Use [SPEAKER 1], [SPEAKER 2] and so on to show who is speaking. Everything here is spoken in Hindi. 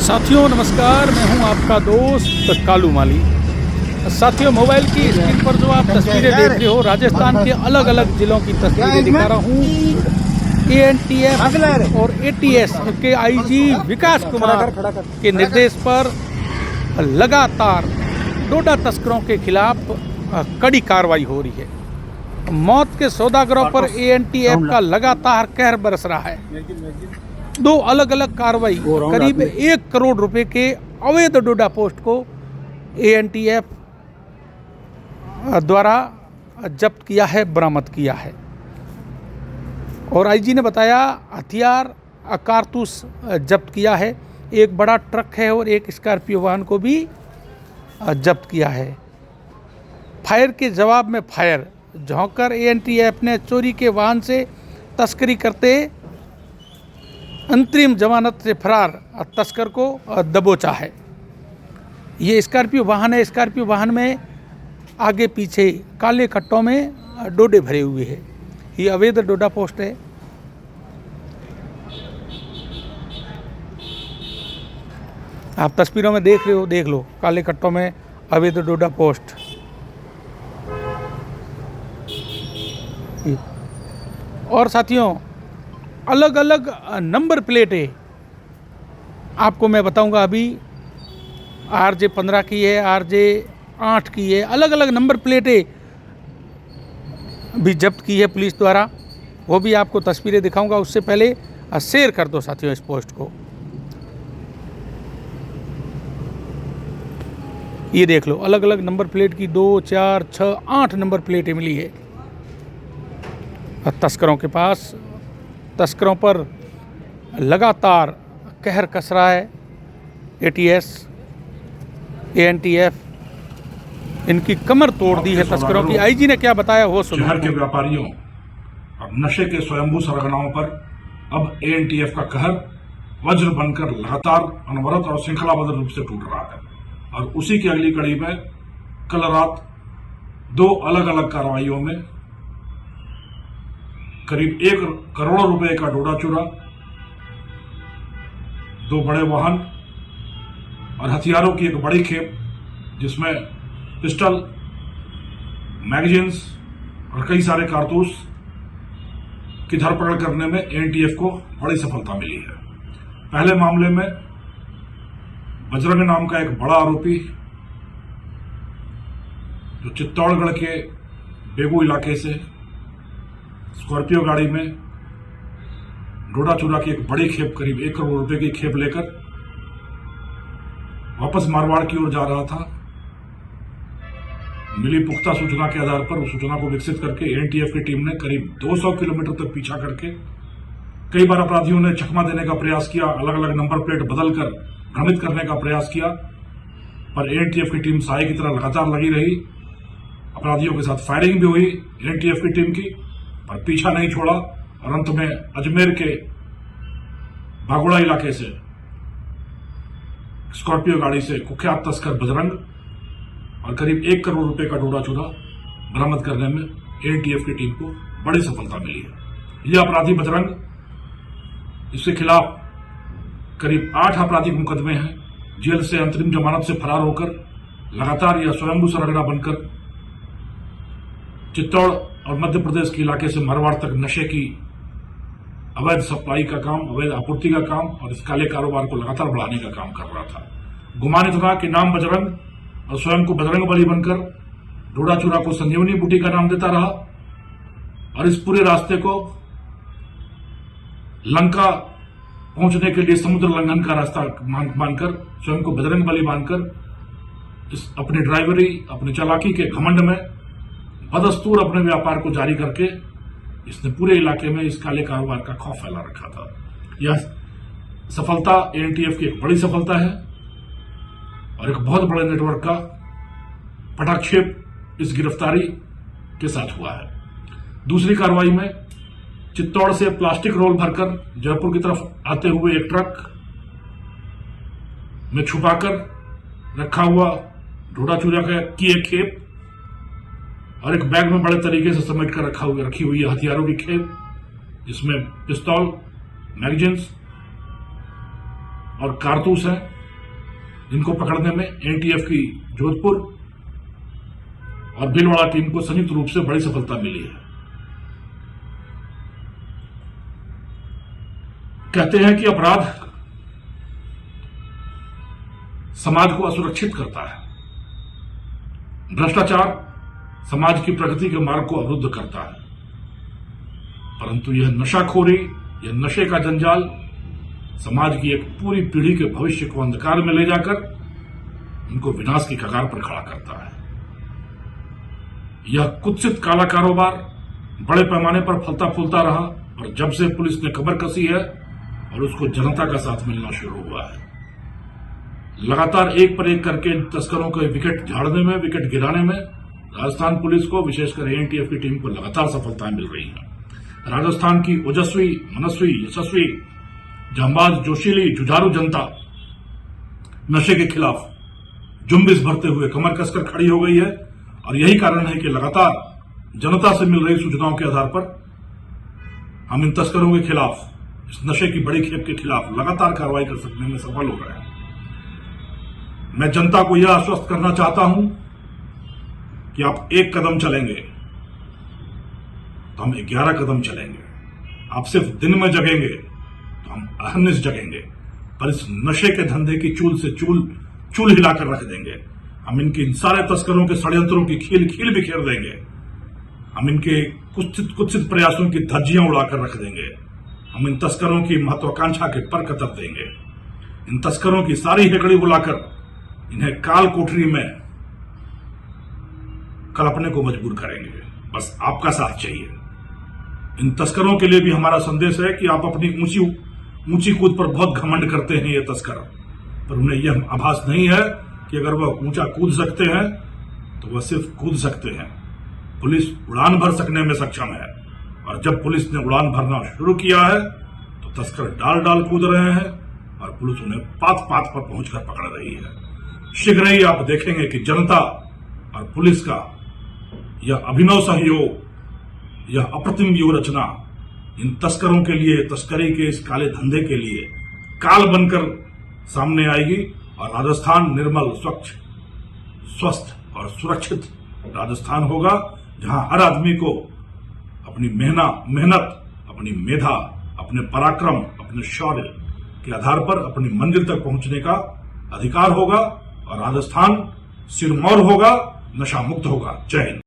[SPEAKER 1] साथियों नमस्कार, मैं हूं आपका दोस्त कालू माली। साथियों, मोबाइल की स्क्रीन पर जो आप तस्वीरें देख रहे हो, राजस्थान के अलग अलग जिलों की तस्वीरें दिखा रहा हूं। एएनटीएफ और एटीएस के आईजी विकास कुमार के निर्देश पर लगातार डोडा तस्करों के खिलाफ कड़ी कार्रवाई हो रही है। मौत के सौदागरों पर एएनटीएफ का लगातार कहर बरस रहा है। दो अलग अलग कार्रवाई, करीब 1 करोड़ रुपए के अवैध डोडा पोस्ट को एएनटीएफ द्वारा जब्त किया है, बरामद किया है। और आईजी ने बताया हथियार, कारतूस जब्त किया है। एक बड़ा ट्रक है और एक स्कॉर्पियो वाहन को भी जब्त किया है। फायर के जवाब में फायर झोंककर एएनटीएफ ने चोरी के वाहन से तस्करी करते अंतरिम जमानत से फरार तस्कर को दबोचा है। ये स्कॉर्पियो वाहन है। स्कॉर्पियो वाहन में आगे पीछे काले कट्टों में डोडे भरे हुए हैं। ये अवैध डोडा पोस्ट है। आप तस्वीरों में देख रहे हो, देख लो, काले कट्टों में अवैध डोडा पोस्ट। और साथियों, अलग अलग नंबर प्लेटें आपको मैं बताऊंगा। अभी RJ 15 की है, RJ 8 की है। अलग अलग नंबर प्लेटें भी जब्त की है पुलिस द्वारा। वो भी आपको तस्वीरें दिखाऊंगा। उससे पहले शेयर कर दो साथियों इस पोस्ट को। ये देख लो, अलग अलग नंबर प्लेट की 2, 4, 6, 8 नंबर प्लेटें मिली है तस्करों के पास। तस्करों पर लगातार कहर कस रहा है एटीएस, एएनटीएफ। इनकी कमर तोड़ दी है तस्करों की। आईजी ने क्या बताया वो सुनो।
[SPEAKER 2] शहर के व्यापारियों और नशे के स्वयंभू सरगनाओं पर अब एएनटीएफ का कहर वज्र बनकर लगातार अनवरत और श्रृंखलाबद्ध रूप से टूट रहा है। और उसी की अगली कड़ी में कल रात 2 अलग अलग कार्रवाइयों में करीब 1 करोड़ रुपए का डोडा चूरा, 2 बड़े वाहन और हथियारों की एक बड़ी खेप, जिसमें पिस्टल, मैगजीन्स और कई सारे कारतूस की धरपकड़ करने में एएनटीएफ को बड़ी सफलता मिली है। पहले मामले में बजरंग नाम का एक बड़ा आरोपी, जो चित्तौड़गढ़ के बेगू इलाके से स्कॉर्पियो गाड़ी में डोडा चूरा की एक बड़ी खेप, करीब 1 करोड़ रुपए की खेप लेकर वापस मारवाड़ की ओर जा रहा था। मिली पुख्ता सूचना के आधार पर उस सूचना को विकसित करके एएनटीएफ की टीम ने करीब 200 किलोमीटर तक पीछा करके कई बार अपराधियों ने चकमा देने का प्रयास किया, अलग अलग नंबर प्लेट बदलकर भ्रमित करने का प्रयास किया, पर एएनटीएफ की टीम साए की तरह लगातार लगी रही। अपराधियों के साथ फायरिंग भी हुई एएनटीएफ की टीम की, पर पीछा नहीं छोड़ा। और अंत में अजमेर के बागोड़ा इलाके से स्कॉर्पियो गाड़ी से कुख्यात तस्कर बजरंग और करीब 1 करोड़ रुपए का डोडा चूरा बरामद करने में एएनटीएफ की टीम को बड़ी सफलता मिली है। यह अपराधी बजरंग, इसके खिलाफ करीब 8 आपराधिक मुकदमे हैं। जेल से अंतरिम जमानत से फरार होकर लगातार यह स्वयंभू सरगना बनकर चित्तौड़ और मध्य प्रदेश के इलाके से मारवाड़ तक नशे की अवैध सप्लाई का काम, अवैध आपूर्ति का काम और इस काले कारोबार को लगातार बढ़ाने का काम कर रहा था। गुमान इतना कि नाम बजरंग और स्वयं को बजरंग बली बनकर डोडा चूरा को संजीवनी बूटी का नाम देता रहा और इस पूरे रास्ते को लंका पहुंचने के लिए समुद्र लंघन का रास्ता मानकर, स्वयं को बजरंग बली मानकर, इस अपनी ड्राइवरी, अपनी चालाकी के घमंड में बदस्तूर अपने व्यापार को जारी करके इसने पूरे इलाके में इस काले कारोबार का खौफ फैला रखा था। यह सफलता एएनटीएफ की एक बड़ी सफलता है और एक बहुत बड़े नेटवर्क का पटाक्षेप इस गिरफ्तारी के साथ हुआ है। दूसरी कार्रवाई में चित्तौड़ से प्लास्टिक रोल भरकर जयपुर की तरफ आते हुए एक ट्रक में छुपाकर रखा हुआ डोडा चूरा की एक खेप और एक बैग में बड़े तरीके से समेट कर रखी हुई है हथियारों की खेप, जिसमें पिस्तौल, मैगजीन्स और कारतूस हैं, जिनको पकड़ने में एनटीएफ की जोधपुर और भीलवाड़ा टीम को संयुक्त रूप से बड़ी सफलता मिली है। कहते हैं कि अपराध समाज को असुरक्षित करता है, भ्रष्टाचार समाज की प्रगति के मार्ग को अवरुद्ध करता है, परंतु यह नशाखोरी, यह नशे का जंजाल समाज की एक पूरी पीढ़ी के भविष्य को अंधकार में ले जाकर उनको विनाश की कगार पर खड़ा करता है। यह कुत्सित काला कारोबार बड़े पैमाने पर फलता फूलता रहा और जब से पुलिस ने कमर कसी है और उसको जनता का साथ मिलना शुरू हुआ है, लगातार एक पर एक करके तस्करों के विकेट झाड़ने में, विकेट गिराने में राजस्थान पुलिस को, विशेषकर एनटीएफ की टीम को लगातार सफलताएं मिल रही हैं। राजस्थान की ओजस्वी, मनस्वी, यशस्वी, जांबाज, जोशीली, जुझारू जनता नशे के खिलाफ जुम्बिश भरते हुए कमर कसकर खड़ी हो गई है और यही कारण है कि लगातार जनता से मिल रही सूचनाओं के आधार पर हम इन तस्करों के खिलाफ, इस नशे की बड़ी खेप के खिलाफ लगातार कार्रवाई कर सकने में सफल हो रहे हैं। मैं जनता को यह आश्वस्त करना चाहता हूं कि आप एक कदम चलेंगे तो हम 11 कदम चलेंगे, आप सिर्फ दिन में जगेंगे तो हम अहर्निश जगेंगे, पर इस नशे के धंधे की चूल से चूल हिलाकर रख देंगे। हम इनके इन सारे तस्करों के षड्यंत्रों की खील बिखेर देंगे। हम इनके कुत्सित प्रयासों की धज्जियां उड़ाकर रख देंगे। हम इन तस्करों की महत्वाकांक्षा के पर कतर देंगे। इन तस्करों की सारी हेकड़ी बुलाकर इन्हें काल कोठरी में कलपने को मजबूर करेंगे। बस आपका साथ चाहिए। इन तस्करों के लिए भी हमारा संदेश है कि आप अपनी ऊंची कूद पर बहुत घमंड करते हैं ये तस्कर, पर उन्हें यह आभास नहीं है कि अगर वह ऊंचा कूद सकते हैं तो वह सिर्फ कूद सकते हैं। पुलिस उड़ान भर सकने में सक्षम है और जब पुलिस ने उड़ान भरना शुरू किया है तो तस्कर डाल कूद रहे हैं और पुलिस उन्हें पात पर पहुंचकर पकड़ रही है। शीघ्र ही आप देखेंगे कि जनता और पुलिस का यह अभिनव सहयोग, यह अप्रतिम व्यूह रचना इन तस्करों के लिए, तस्करी के इस काले धंधे के लिए काल बनकर सामने आएगी और राजस्थान निर्मल, स्वच्छ, स्वस्थ और सुरक्षित राजस्थान होगा, जहां हर आदमी को अपनी मेहनत, अपनी मेधा, अपने पराक्रम, अपने शौर्य के आधार पर अपनी मंजिल तक पहुंचने का अधिकार होगा और राजस्थान सिरमौर होगा, नशा मुक्त होगा। जय हिंद।